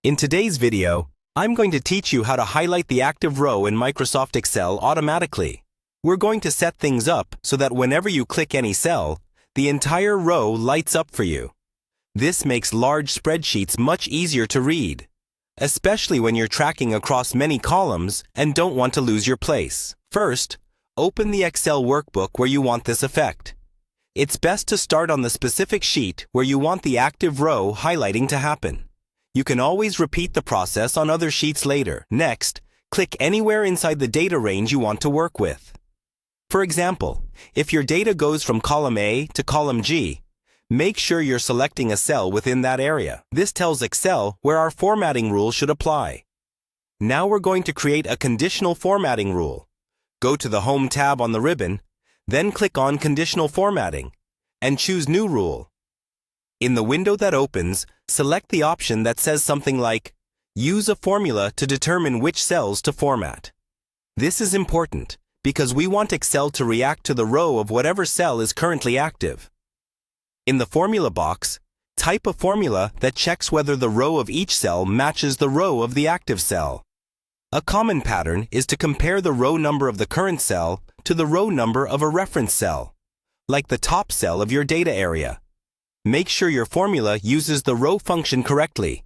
In today's video, I'm going to teach you how to highlight the active row in Microsoft Excel automatically. We're going to set things up so that whenever you click any cell, the entire row lights up for you. This makes large spreadsheets much easier to read, especially when you're tracking across many columns and don't want to lose your place. First, open the Excel workbook where you want this effect. It's best to start on the specific sheet where you want the active row highlighting to happen. You can always repeat the process on other sheets later. Next, click anywhere inside the data range you want to work with. For example, if your data goes from column A to column G, make sure you're selecting a cell within that area. This tells Excel where our formatting rule should apply. Now we're going to create a conditional formatting rule. Go to the Home tab on the ribbon, then click on Conditional Formatting, and choose New Rule. In the window that opens, select the option that says something like, Use a formula to determine which cells to format. This is important because we want Excel to react to the row of whatever cell is currently active. In the formula box, type a formula that checks whether the row of each cell matches the row of the active cell. A common pattern is to compare the row number of the current cell to the row number of a reference cell, like the top cell of your data area. Make sure your formula uses the row function correctly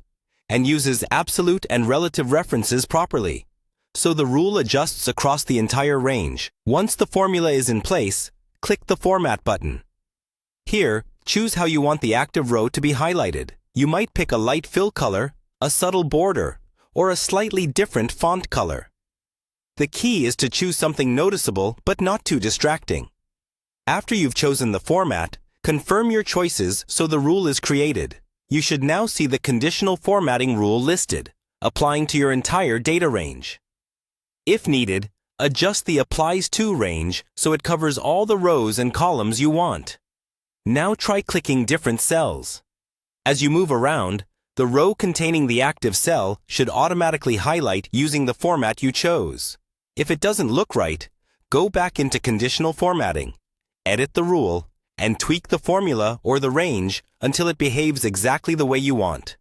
and uses absolute and relative references properly, so the rule adjusts across the entire range. Once the formula is in place, click the Format button. Here, choose how you want the active row to be highlighted. You might pick a light fill color, a subtle border, or a slightly different font color. The key is to choose something noticeable but not too distracting. After you've chosen the format, confirm your choices so the rule is created. You should now see the conditional formatting rule listed, applying to your entire data range. If needed, adjust the Applies To range so it covers all the rows and columns you want. Now try clicking different cells. As you move around, the row containing the active cell should automatically highlight using the format you chose. If it doesn't look right, go back into Conditional Formatting, edit the rule, and tweak the formula or the range until it behaves exactly the way you want.